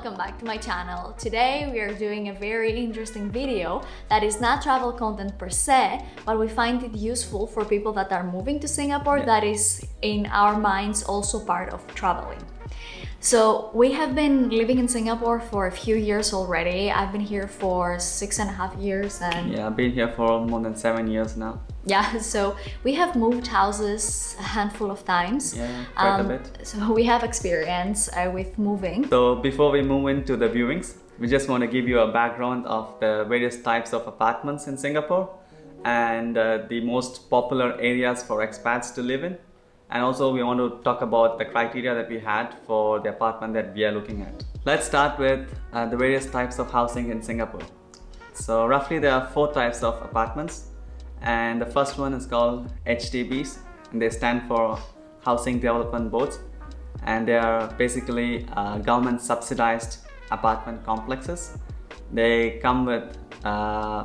welcome back to my channel. Today we are doing a very interesting video that is not travel content per se, but we find it useful for people that are moving to Singapore. That is in our minds also part of traveling. So we have been living in Singapore for a few years already. I've been here for 6.5 years and I've been here for more than 7 years now. Yeah, so we have moved houses a handful of times. Yeah, quite a bit. So we have experience with moving. So before we move into the viewings, we just want to give you a background of the various types of apartments in Singapore and the most popular areas for expats to live in. And also we want to talk about the criteria that we had for the apartment that we are looking at. Let's start with the various types of housing in Singapore. So roughly there are 4 types of apartments, and the first one is called HDBs, and they stand for Housing Development Boards, and they are basically government subsidized apartment complexes. They come with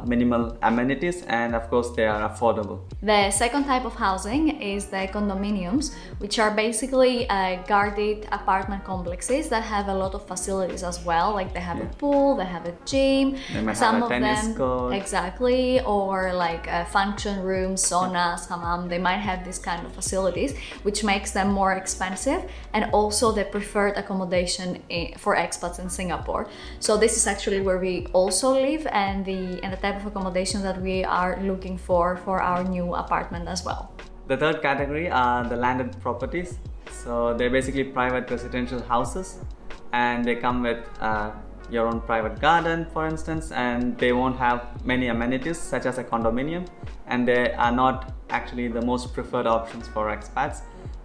minimal amenities, and of course they are affordable. The second type of housing is the condominiums, which are basically guarded apartment complexes that have a lot of facilities as well. Like they have a pool, they have a gym, they might some have a of tennis them court. Exactly, or like function rooms, saunas, hammam. They might have this kind of facilities, which makes them more expensive and also the preferred accommodation for expats in Singapore. So this is actually where we also live, and the type of accommodation that we are looking for our new apartment as well. The third category are the landed properties. So they're basically private residential houses, and they come with your own private garden, for instance, and they won't have many amenities such as a condominium, and they are not actually the most preferred options for expats,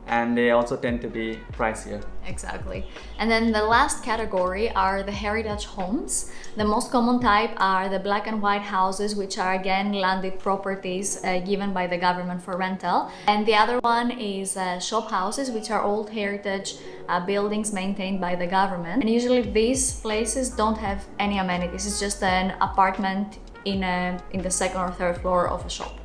and they also tend to be pricier. Exactly. And then the last category are the heritage homes. The most common type are the black and white houses, which are again landed properties given by the government for rental. And the other one is shop houses, which are old heritage buildings maintained by the government. And usually these places don't have any amenities. It's just an apartment in the second or third floor of a shop.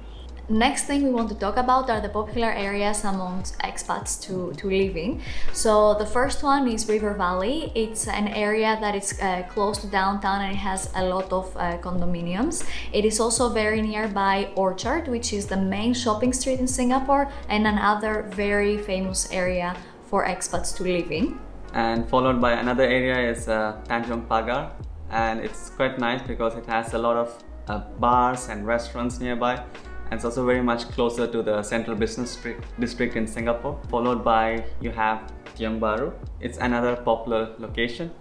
Next thing we want to talk about are the popular areas amongst expats to live in. So the first one is River Valley. It's an area that is close to downtown, and it has a lot of condominiums. It is also very nearby Orchard, which is the main shopping street in Singapore and another very famous area for expats to live in. And followed by another area is Tanjong Pagar, and it's quite nice because it has a lot of bars and restaurants nearby. And it's also very much closer to the central business district in Singapore. Followed by you have Tiong Bahru. It's another popular location,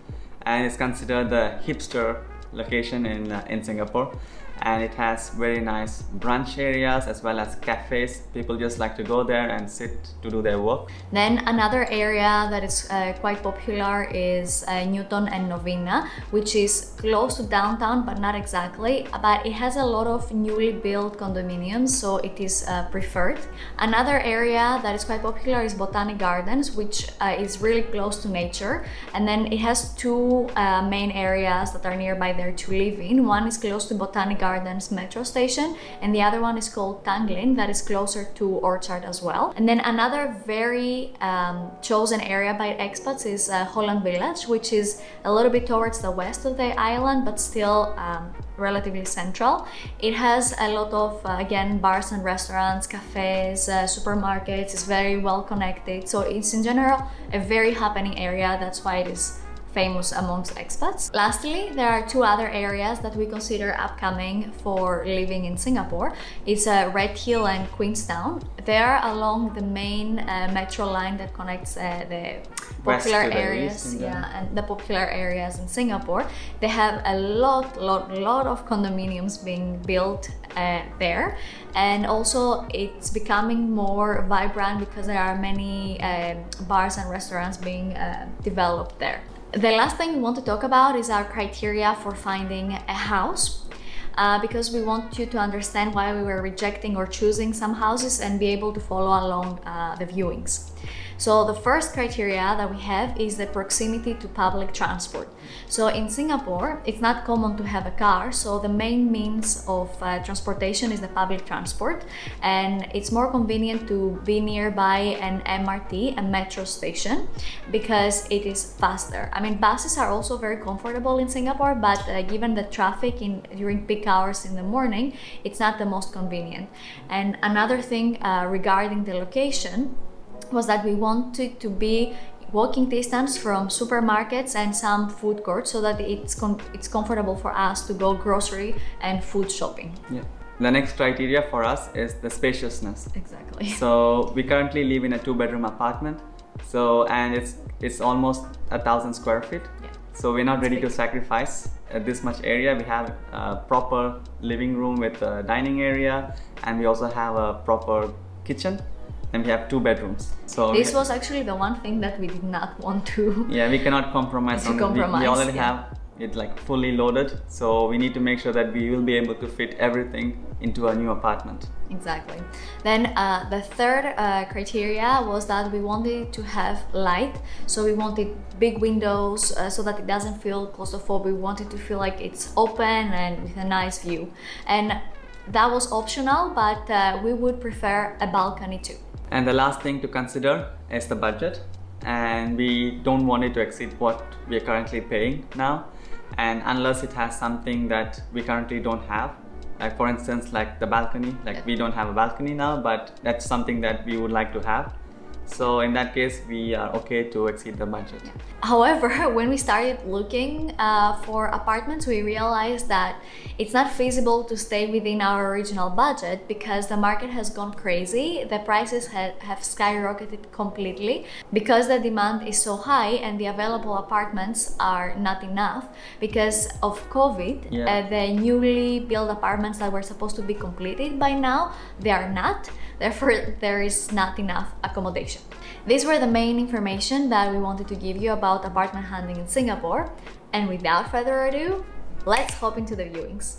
and it's considered the hipster location in Singapore. And it has very nice brunch areas as well as cafes. People just like to go there and sit to do their work. Then another area that is quite popular is Newton and Novena, which is close to downtown but not exactly, but it has a lot of newly built condominiums, so it is preferred. Another area that is quite popular is Botanic Gardens, which is really close to nature, and then it has 2 main areas that are nearby there to live in. One is close to Botanic Gardens metro station, and the other one is called Tanglin, that is closer to Orchard as well. And then another very chosen area by expats is Holland Village, which is a little bit towards the west of the island but still relatively central. It has a lot of again bars and restaurants, cafes, supermarkets. It's very well connected, so it's in general a very happening area. That's why it is famous amongst expats. Lastly, there are 2 other areas that we consider upcoming for living in Singapore. It's Red Hill and Queenstown. They are along the main metro line that connects the popular areas, and the popular areas in Singapore. They have a lot of condominiums being built there, and also it's becoming more vibrant because there are many bars and restaurants being developed there. The last thing we want to talk about is our criteria for finding a house, because we want you to understand why we were rejecting or choosing some houses and be able to follow along the viewings. So the first criteria that we have is the proximity to public transport. So in Singapore, it's not common to have a car, so the main means of transportation is the public transport, and it's more convenient to be nearby an MRT, a metro station, because it is faster. I mean, buses are also very comfortable in Singapore, but given the traffic during peak hours in the morning, it's not the most convenient. And another thing regarding the location was that we wanted to be walking distance from supermarkets and some food courts, so that it's comfortable for us to go grocery and food shopping. Yeah. The next criteria for us is the spaciousness. Exactly. So we currently live in a 2-bedroom apartment. And it's almost 1,000 square feet. Yeah. So we're not ready to sacrifice this much area. We have a proper living room with a dining area, and we also have a proper kitchen, and we have 2 bedrooms. So this was actually the one thing that we did not want to. Yeah, we cannot compromise on it. We already have it like fully loaded, so we need to make sure that we will be able to fit everything into a new apartment. Exactly. Then the third criteria was that we wanted to have light, so we wanted big windows so that it doesn't feel claustrophobic. We wanted to feel like it's open and with a nice view, and that was optional, but we would prefer a balcony too. And the last thing to consider is the budget, and we don't want it to exceed what we are currently paying now, and unless it has something that we currently don't have, like for instance like the balcony, we don't have a balcony now, but that's something that we would like to have. So in that case, we are okay to exceed the budget. However, when we started looking for apartments, we realized that it's not feasible to stay within our original budget because the market has gone crazy. The prices have skyrocketed completely because the demand is so high and the available apartments are not enough because of COVID. The newly built apartments that were supposed to be completed by now, they are not. Therefore, there is not enough accommodation. These were the main information that we wanted to give you about apartment hunting in Singapore. And without further ado, let's hop into the viewings.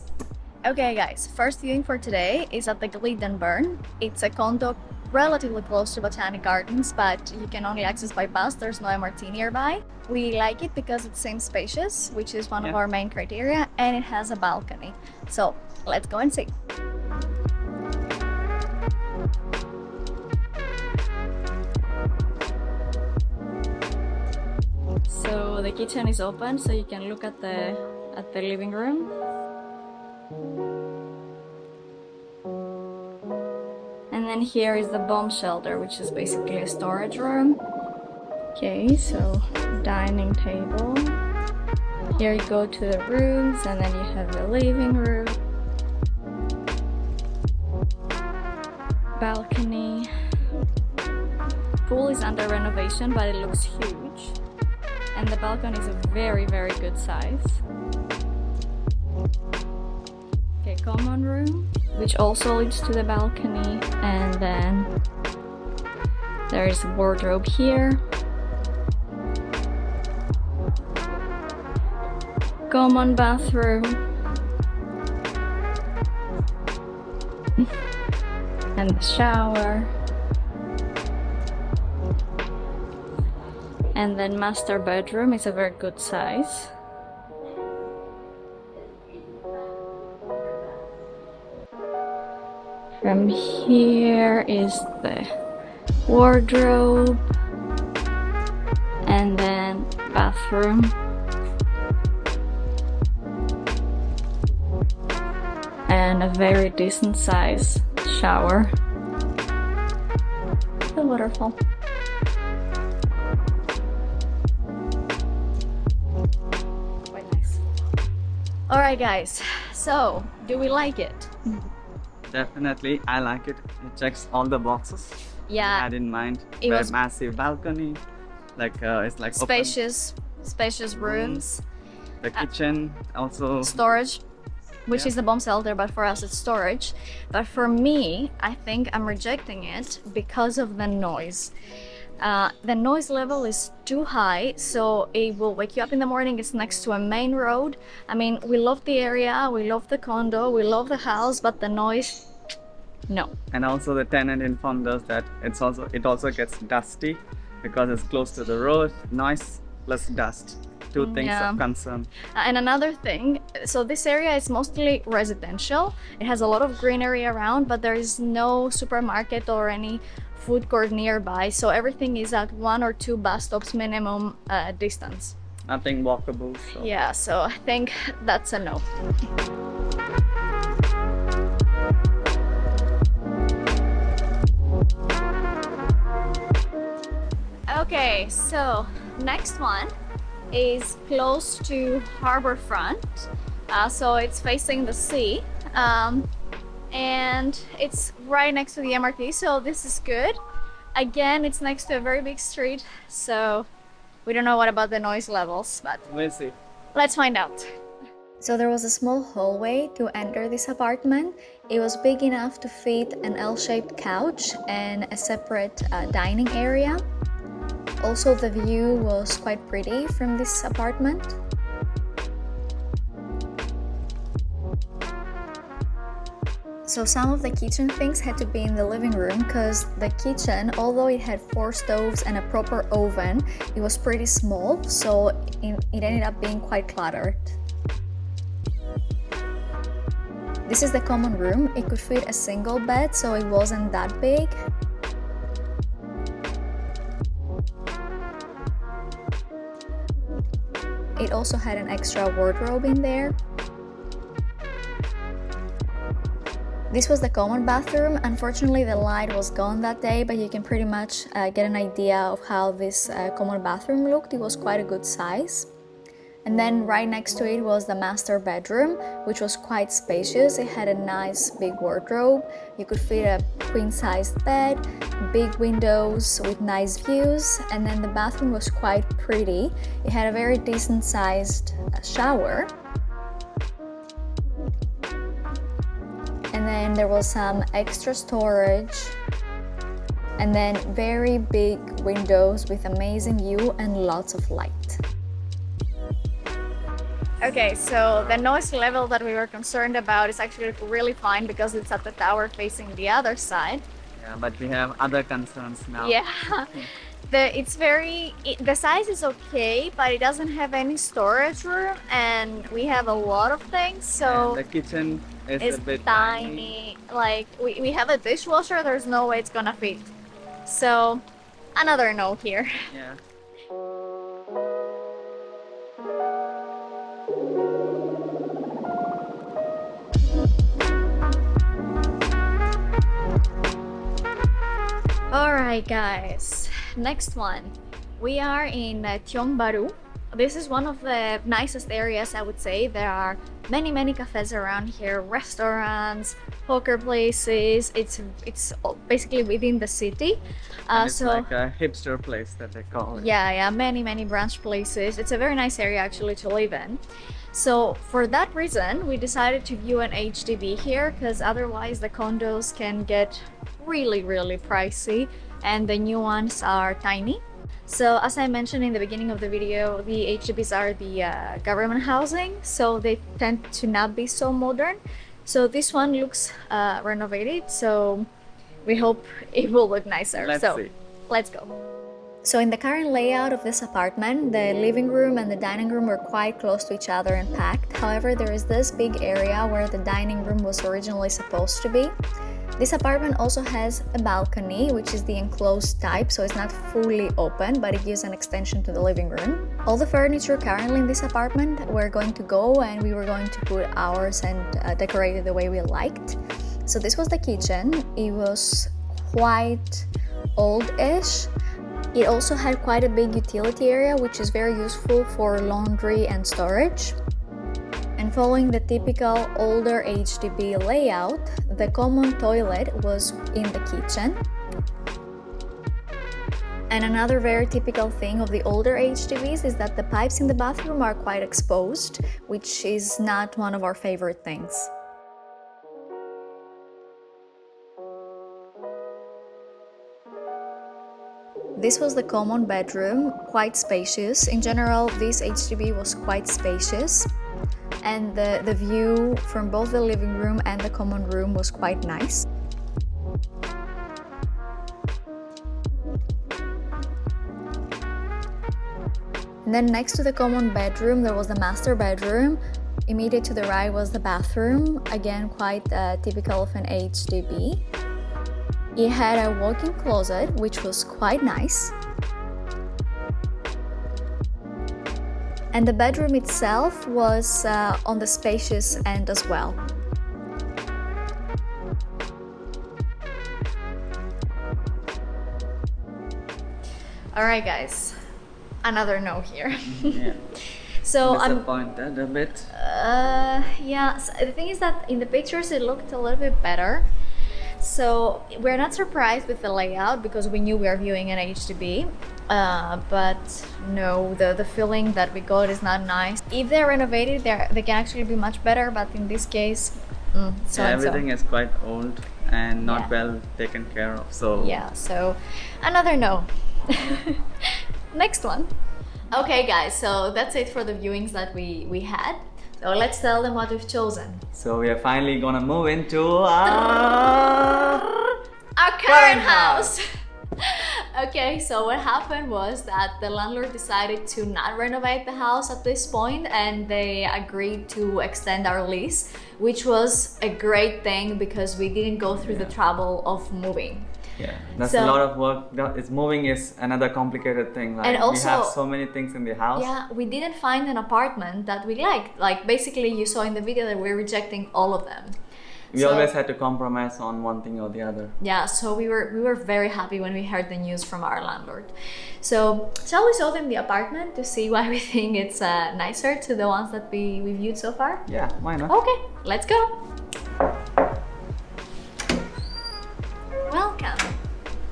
Okay guys, first viewing for today is at the Gliddenburn. It's a condo relatively close to Botanic Gardens, but you can only access by bus. There's no MRT nearby. We like it because it seems spacious, which is one of our main criteria, and it has a balcony. So let's go and see. So the kitchen is open, so you can look at the living room. And then here is the bomb shelter, which is basically a storage room. Okay, so dining table. Here you go to the rooms, and then you have the living room. Balcony. Pool is under renovation, but it looks huge. And the balcony is a very, very good size. Okay, common room, which also leads to the balcony. And then there is a wardrobe here. Common bathroom. And the shower. And then master bedroom is a very good size. From here is the wardrobe, and then bathroom. And a very decent size shower. The waterfall. Alright guys, so do we like it? Definitely, I like it. It checks all the boxes. Yeah. I had in mind. It was massive balcony, it's like spacious rooms. The kitchen also. Storage, which is the bomb shelter, but for us it's storage. But for me, I think I'm rejecting it because of the noise. The noise level is too high, so it will wake you up in the morning. It's next to a main road. I mean, we love the area, we love the condo, we love the house, but the noise, no. And also the tenant informed us that it also gets dusty because it's close to the road, noise plus dust. Two things of concern. And another thing, so this area is mostly residential. It has a lot of greenery around, but there is no supermarket or any food court nearby. So everything is at 1 or 2 bus stops minimum distance. Nothing walkable. So. Yeah, so I think that's a no. Okay, so next one is close to Harborfront, so it's facing the sea, and it's right next to the MRT, so this is good. Again, it's next to a very big street, so we don't know what about the noise levels, but we'll see. Let's find out. So there was a small hallway to enter this apartment. It was big enough to fit an L-shaped couch and a separate dining area. Also, the view was quite pretty from this apartment. So some of the kitchen things had to be in the living room because the kitchen, although it had 4 stoves and a proper oven, it was pretty small, so it ended up being quite cluttered. This is the common room. It could fit a single bed, so it wasn't that big. It also had an extra wardrobe in there. This was the common bathroom. Unfortunately, the light was gone that day, but you can pretty much get an idea of how this common bathroom looked. It was quite a good size. And then right next to it was the master bedroom, which was quite spacious. It had a nice big wardrobe. You could fit a queen-sized bed, big windows with nice views, and then the bathroom was quite pretty. It had a very decent-sized shower. And then there was some extra storage, and then very big windows with amazing view and lots of light. Okay, so the noise level that we were concerned about is actually really fine because it's at the tower facing the other side. Yeah, but we have other concerns now. Yeah, the size is okay, but it doesn't have any storage room, and we have a lot of things, so and the kitchen is a bit tiny. Like we have a dishwasher, there's no way it's gonna fit. So another no here. Yeah. Alright guys, next one. We are in Tiong Bahru. This is one of the nicest areas, I would say. There are many cafes around here, restaurants, poker places. It's basically within the city. It's like a hipster place that they call it. Yeah, many brunch places. It's a very nice area actually to live in. So for that reason, we decided to view an HDB here because otherwise the condos can get really pricey and the new ones are tiny. So as I mentioned in the beginning of the video, the HDBs are the government housing, so they tend to not be so modern. So this one looks renovated, so we hope it will look nicer. Let's see. Let's go. So in the current layout of this apartment, the living room and the dining room were quite close to each other and packed. However, there is this big area where the dining room was originally supposed to be. This apartment also has a balcony, which is the enclosed type, so it's not fully open, but it gives an extension to the living room. All the furniture currently in this apartment were going to go, and we were going to put ours and decorate it the way we liked. So this was the kitchen. It was quite old-ish. It also had quite a big utility area, which is very useful for laundry and storage. And following the typical older HDB layout, the common toilet was in the kitchen. And another very typical thing of the older HDBs is that the pipes in the bathroom are quite exposed, which is not one of our favorite things. This was the common bedroom, quite spacious. In general, this HDB was quite spacious. And the view from both the living room and the common room was quite nice. And then next to the common bedroom, there was the master bedroom. Immediate to the right was the bathroom, again quite typical of an HDB. It had a walk-in closet, which was quite nice. And the bedroom itself was on the spacious end as well. Alright guys, another no here. Yeah. So Disappointed a bit. yeah, so the thing is that in the pictures it looked a little bit better. So we're not surprised with the layout because we knew we are viewing an HDB. But no, the feeling that we got is not nice. If they're renovated, they can actually be much better, but in this case, Everything is quite old and not well taken care of. So yeah, so another no. Next one. Okay guys, so that's it for the viewings that we had. So let's tell them what we've chosen. So we are finally gonna move into our current house. Okay, so what happened was that the landlord decided to not renovate the house at this point, and they agreed to extend our lease, which was a great thing because we didn't go through the trouble of moving. Yeah, that's So- a lot of work. Moving is another complicated thing. Like, And also- we have so many things in the house. Yeah, we didn't find an apartment that we liked. Like basically you saw in the video that we're rejecting all of them. We So- always had to compromise on one thing or the other. Yeah, so we were very happy when we heard the news from our landlord. So shall we show them the apartment to see why we think it's nicer to the ones that we viewed so far? Yeah, why not? Okay, let's go. Welcome.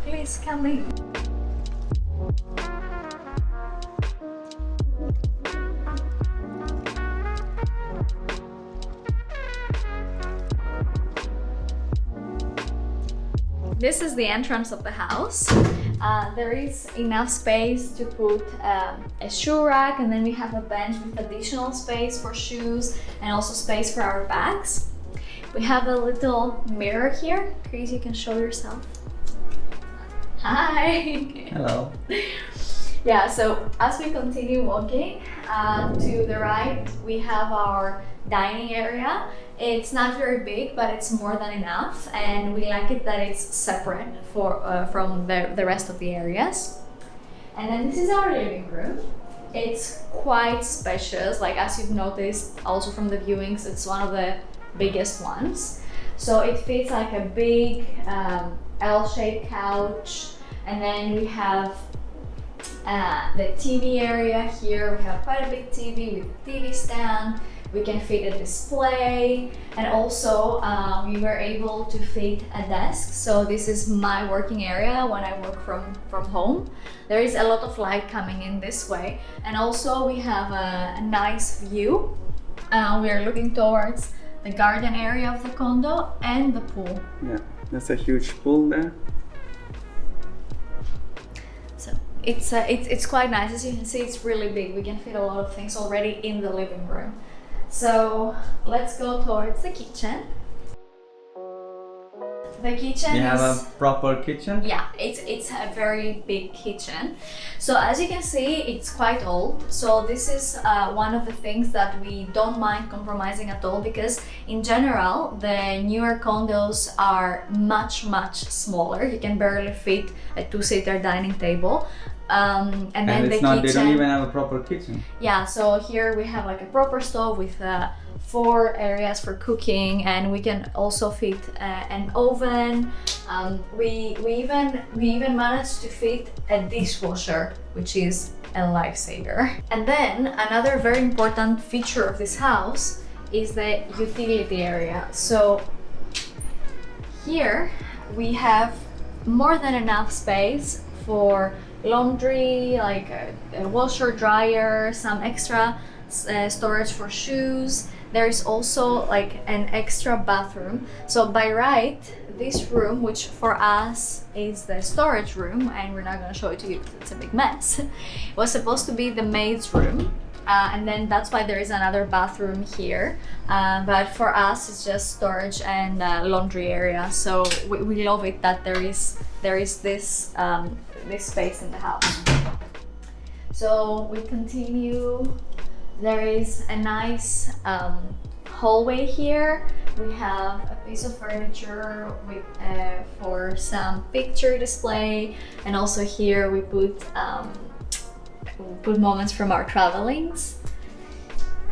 Please come in. This is the entrance of the house. There is enough space to put a shoe rack, and then we have a bench with additional space for shoes and also space for our bags. We have a little mirror here. Chris, you can show yourself. Hi! Hello. Yeah, so as we continue walking to the right, we have our dining area. It's not very big, but it's more than enough, and we like it that it's separate from the rest of the areas. And then this is our living room. It's quite spacious, like as you've noticed also from the viewings, it's one of the biggest ones. So it fits like a big L-shaped couch, and then we have the TV area here. We have quite a big TV with a TV stand. We can fit a display, and also we were able to fit a desk. So this is my working area when I work from home. There is a lot of light coming in this way, and also we have a nice view. We are looking towards the garden area of the condo and the pool. Yeah, there's a huge pool there. So it's quite nice. As you can see, it's really big. We can fit a lot of things already in the living room. So let's go towards the kitchen. The kitchen You have is... a proper kitchen? Yeah, it's a very big kitchen. So as you can see, it's quite old. So this is one of the things that we don't mind compromising at all, because in general, the newer condos are much smaller. You can barely fit a two-seater dining table. And then it's the not, kitchen... they don't even have a proper kitchen. Yeah, so here we have like a proper stove with 4 areas for cooking, and we can also fit an oven. We even managed to fit a dishwasher, which is a lifesaver. And then another very important feature of this house is the utility area. So here we have more than enough space for laundry, like a washer, dryer, some extra storage for shoes. There is also like an extra bathroom. So by right, this room, which for us is the storage room, and we're not going to show it to you because it's a big mess, was supposed to be the maid's room. And then that's why there is another bathroom here. But for us, it's just storage and laundry area. So we love it that there is this this space in the house. So we continue. There is a nice hallway here. We have a piece of furniture with, for some picture display, and also here we put moments from our travelings.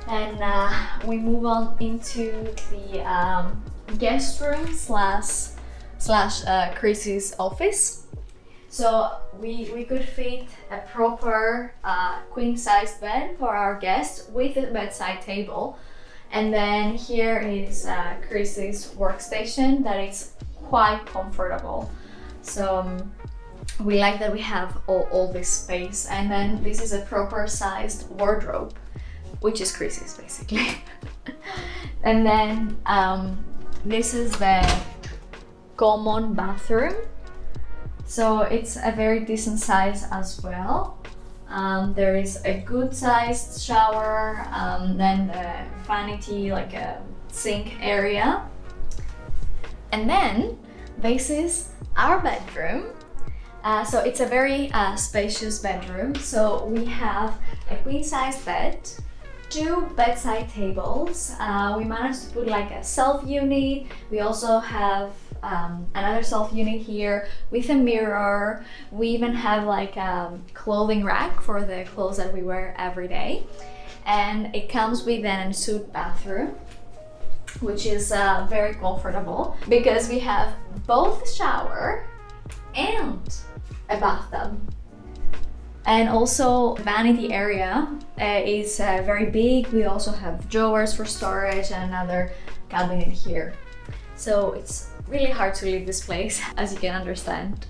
And we move on into the guest room slash Chrissy's office. So we could fit a proper queen-sized bed for our guests with a bedside table. And then here is Chrissy's workstation that is quite comfortable. So we like that we have all this space. And then this is a proper sized wardrobe, which is Chrissy's basically. And then this is the common bathroom. So it's a very decent size as well. There is a good sized shower, then the vanity, like a sink area. And then this is our bedroom. So it's a very spacious bedroom. So we have a queen size bed, 2 bedside tables. We managed to put like a self unit. We also have another self unit here with a mirror. We even have like a clothing rack for the clothes that we wear every day. And it comes with an ensuite bathroom, which is very comfortable because we have both a shower and a bathtub. And also vanity area is very big. We also have drawers for storage and another cabinet here. So it's really hard to leave this place, as you can understand.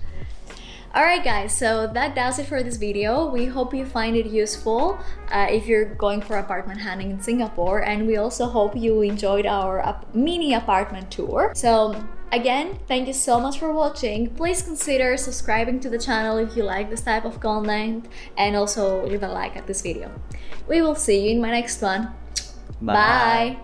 Alright guys, so that does it for this video. We hope you find it useful if you're going for apartment hunting in Singapore, and we also hope you enjoyed our mini apartment tour. So again, thank you so much for watching. Please consider subscribing to the channel if you like this type of content, and also leave a like at this video. We will see you in my next one. Bye.